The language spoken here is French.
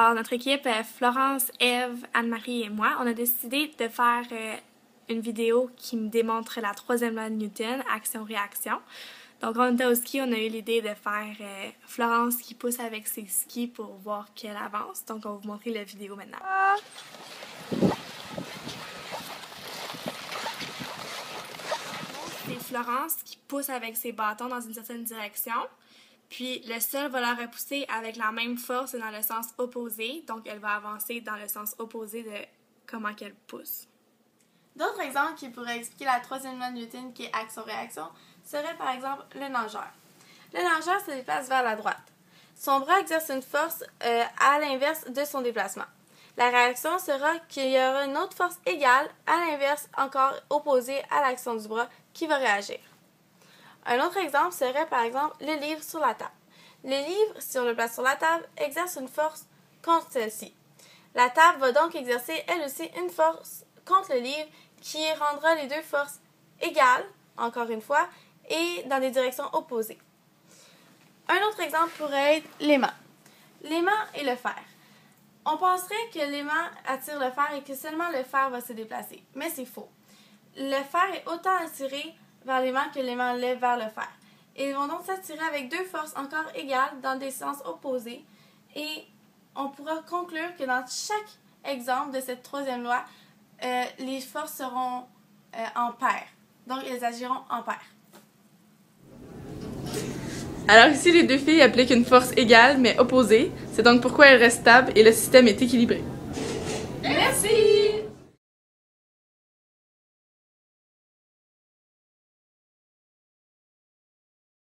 Alors, notre équipe, Florence, Ève, Anne-Marie et moi, on a décidé de faire une vidéo qui me démontre la troisième loi de Newton, action-réaction. Donc, on était au ski, on a eu l'idée de faire Florence qui pousse avec ses skis pour voir qu'elle avance. Donc, on va vous montrer la vidéo maintenant. C'est Florence qui pousse avec ses bâtons dans une certaine direction. Puis le sol va la repousser avec la même force et dans le sens opposé. Donc, elle va avancer dans le sens opposé de comment qu'elle pousse. D'autres exemples qui pourraient expliquer la troisième loi de Newton qui est action-réaction seraient par exemple le nageur. Le nageur se déplace vers la droite. Son bras exerce une force à l'inverse de son déplacement. La réaction sera qu'il y aura une autre force égale à l'inverse encore opposée à l'action du bras qui va réagir. Un autre exemple serait par exemple le livre sur la table. Le livre, si on le place sur la table, exerce une force contre celle-ci. La table va donc exercer elle aussi une force contre le livre qui rendra les deux forces égales, encore une fois, et dans des directions opposées. Un autre exemple pourrait être l'aimant. L'aimant et le fer. On penserait que l'aimant attire le fer et que seulement le fer va se déplacer, mais c'est faux. Le fer est autant attiré vers l'aimant que l'aimant lève vers le fer. Ils vont donc s'attirer avec deux forces encore égales dans des sens opposés et on pourra conclure que dans chaque exemple de cette troisième loi, les forces seront en paire. Donc, elles agiront en paire. Alors ici, les deux filles appliquent une force égale mais opposée. C'est donc pourquoi elles restent stables et le système est équilibré.